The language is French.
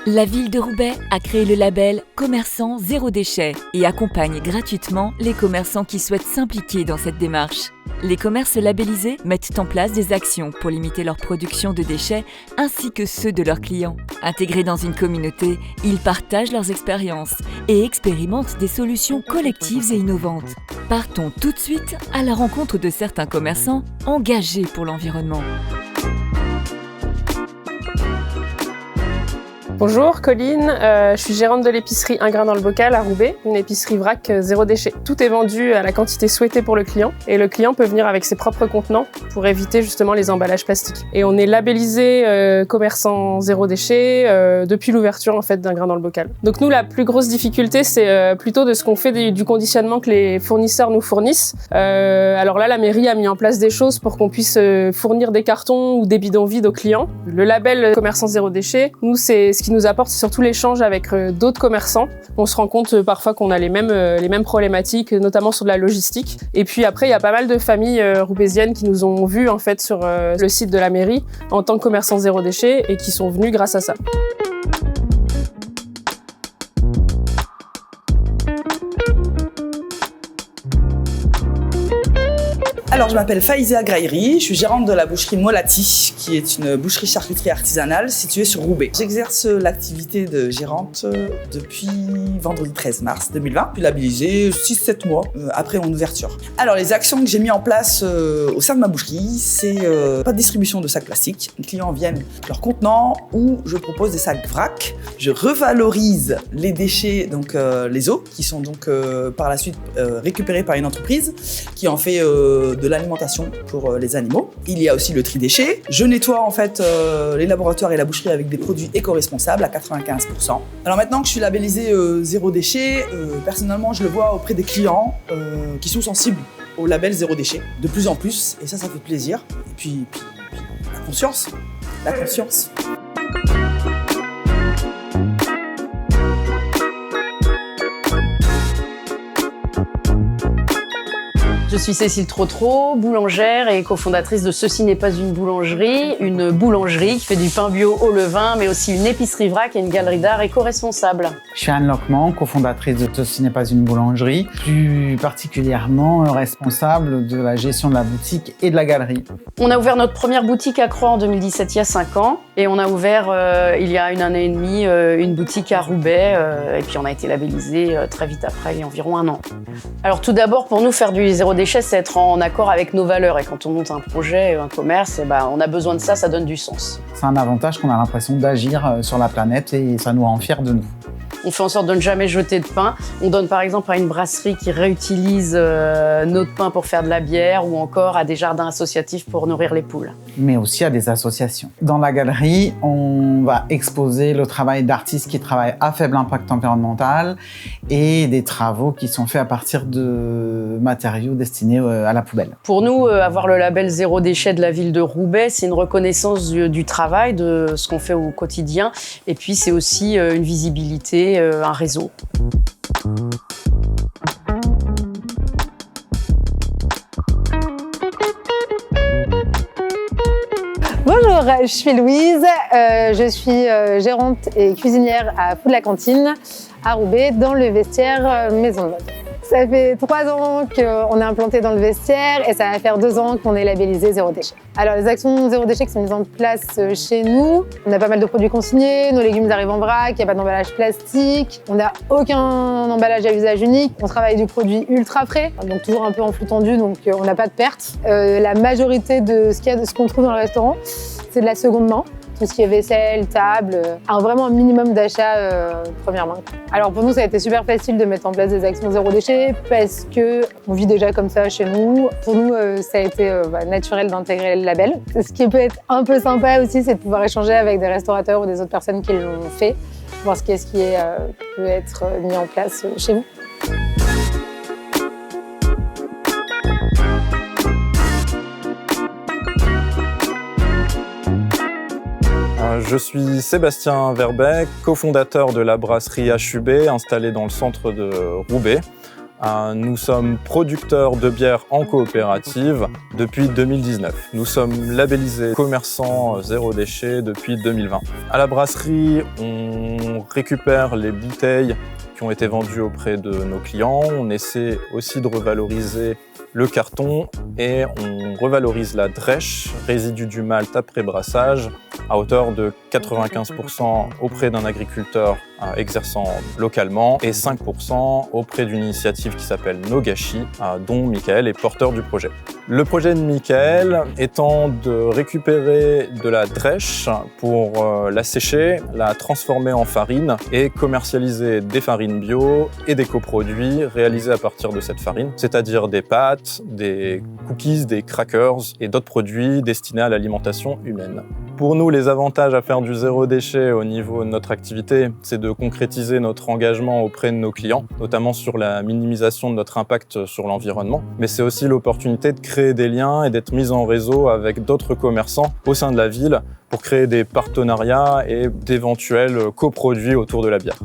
La ville de Roubaix a créé le label Commerçant Zéro Déchet et accompagne gratuitement les commerçants qui souhaitent s'impliquer dans cette démarche. Les commerces labellisés mettent en place des actions pour limiter leur production de déchets ainsi que ceux de leurs clients. Intégrés dans une communauté, ils partagent leurs expériences et expérimentent des solutions collectives et innovantes. Partons tout de suite à la rencontre de certains commerçants engagés pour l'environnement. Bonjour, Colline, je suis gérante de l'épicerie Un Grain dans le Bocal à Roubaix, une épicerie vrac zéro déchet. Tout est vendu à la quantité souhaitée pour le client et le client peut venir avec ses propres contenants pour éviter justement les emballages plastiques. Et on est labellisé commerçant zéro déchet depuis l'ouverture en fait d'Un Grain dans le Bocal. Donc nous, la plus grosse difficulté, c'est plutôt de ce qu'on fait du conditionnement que les fournisseurs nous fournissent. Alors là, la mairie a mis en place des choses pour qu'on puisse fournir des cartons ou des bidons vides aux clients. Le label commerçant zéro déchet, nous, c'est ce qui nous apporte surtout l'échange avec d'autres commerçants. On se rend compte parfois qu'on a les mêmes problématiques, notamment sur de la logistique. Et puis après, il y a pas mal de familles roubaisiennes qui nous ont vus en fait sur le site de la mairie en tant que commerçants zéro déchet et qui sont venus grâce à ça. Alors, je m'appelle Faïzia Graïri, je suis gérante de la boucherie Molati, qui est une boucherie-charcuterie artisanale située sur Roubaix. J'exerce l'activité de gérante depuis vendredi 13 mars 2020, puis labellisée 6-7 mois après mon ouverture. Alors, les actions que j'ai mis en place au sein de ma boucherie, c'est pas de distribution de sacs plastiques. Les clients viennent avec leurs contenants ou je propose des sacs vrac. Je revalorise les déchets, donc les eaux, qui sont donc par la suite récupérés par une entreprise qui en fait de l'alimentation pour les animaux. Il y a aussi le tri déchets. Je nettoie en fait les laboratoires et la boucherie avec des produits éco-responsables à 95%. Alors maintenant que je suis labellisée zéro déchet, personnellement je le vois auprès des clients qui sont sensibles au label zéro déchet de plus en plus et ça fait plaisir. Et puis la conscience. Je suis Cécile Trotreau, boulangère et cofondatrice de Ceci n'est pas une boulangerie qui fait du pain bio au levain, mais aussi une épicerie vrac et une galerie d'art éco-responsable. Je suis Anne Lockman, cofondatrice de Ceci n'est pas une boulangerie, plus particulièrement responsable de la gestion de la boutique et de la galerie. On a ouvert notre première boutique à Croix en 2017, il y a 5 ans, et on a ouvert il y a 1 année et demie une boutique à Roubaix, et puis on a été labellisé très vite après, il y a environ 1 an. Alors tout d'abord, pour nous, faire du zéro déchet, c'est être en accord avec nos valeurs. Et quand on monte un projet, un commerce, on a besoin de ça, ça donne du sens. C'est un avantage qu'on a l'impression d'agir sur la planète et ça nous rend fiers de nous. On fait en sorte de ne jamais jeter de pain. On donne par exemple à une brasserie qui réutilise notre pain pour faire de la bière ou encore à des jardins associatifs pour nourrir les poules. Mais aussi à des associations. Dans la galerie, on va exposer le travail d'artistes qui travaillent à faible impact environnemental et des travaux qui sont faits à partir de matériaux destinés à la poubelle. Pour nous, avoir le label zéro déchet de la ville de Roubaix, c'est une reconnaissance du travail, de ce qu'on fait au quotidien. Et puis c'est aussi une visibilité, un réseau. Bonjour, je suis Louise, je suis gérante et cuisinière à Fou de la Cantine à Roubaix dans le vestiaire Maison de Mode. Ça fait 3 ans qu'on est implanté dans le vestiaire et ça va faire 2 ans qu'on est labellisé zéro déchet. Alors les actions zéro déchet qui sont mises en place chez nous, on a pas mal de produits consignés, nos légumes arrivent en vrac, il n'y a pas d'emballage plastique, on n'a aucun emballage à usage unique, on travaille du produit ultra frais, donc toujours un peu en flux tendu, donc on n'a pas de perte. La majorité de ce qu'on trouve dans le restaurant, c'est de la seconde main. Tout ce qui est vaisselle, table, vraiment un minimum d'achats première main. Alors pour nous, ça a été super facile de mettre en place des actions zéro déchet parce qu'on vit déjà comme ça chez nous. Pour nous, ça a été naturel d'intégrer le label. Ce qui peut être un peu sympa aussi, c'est de pouvoir échanger avec des restaurateurs ou des autres personnes qui l'ont fait, voir ce qui peut être mis en place chez vous. Je suis Sébastien Verbet, cofondateur de la brasserie HUB installée dans le centre de Roubaix. Nous sommes producteurs de bière en coopérative depuis 2019. Nous sommes labellisés commerçants zéro déchet depuis 2020. À la brasserie, on récupère les bouteilles qui ont été vendues auprès de nos clients. On essaie aussi de revaloriser le carton et on revalorise la drèche, résidu du malt après brassage, à hauteur de 95% auprès d'un agriculteur exerçant localement et 5% auprès d'une initiative qui s'appelle Nogashi, dont Michael est porteur du projet. Le projet de Michael étant de récupérer de la drèche pour la sécher, la transformer en farine et commercialiser des farines bio et des coproduits réalisés à partir de cette farine, c'est-à-dire des pâtes, des cookies, des crackers et d'autres produits destinés à l'alimentation humaine. Pour nous, les avantages à faire du zéro déchet au niveau de notre activité, c'est de concrétiser notre engagement auprès de nos clients, notamment sur la minimisation de notre impact sur l'environnement. Mais c'est aussi l'opportunité de créer des liens et d'être mis en réseau avec d'autres commerçants au sein de la ville pour créer des partenariats et d'éventuels coproduits autour de la bière.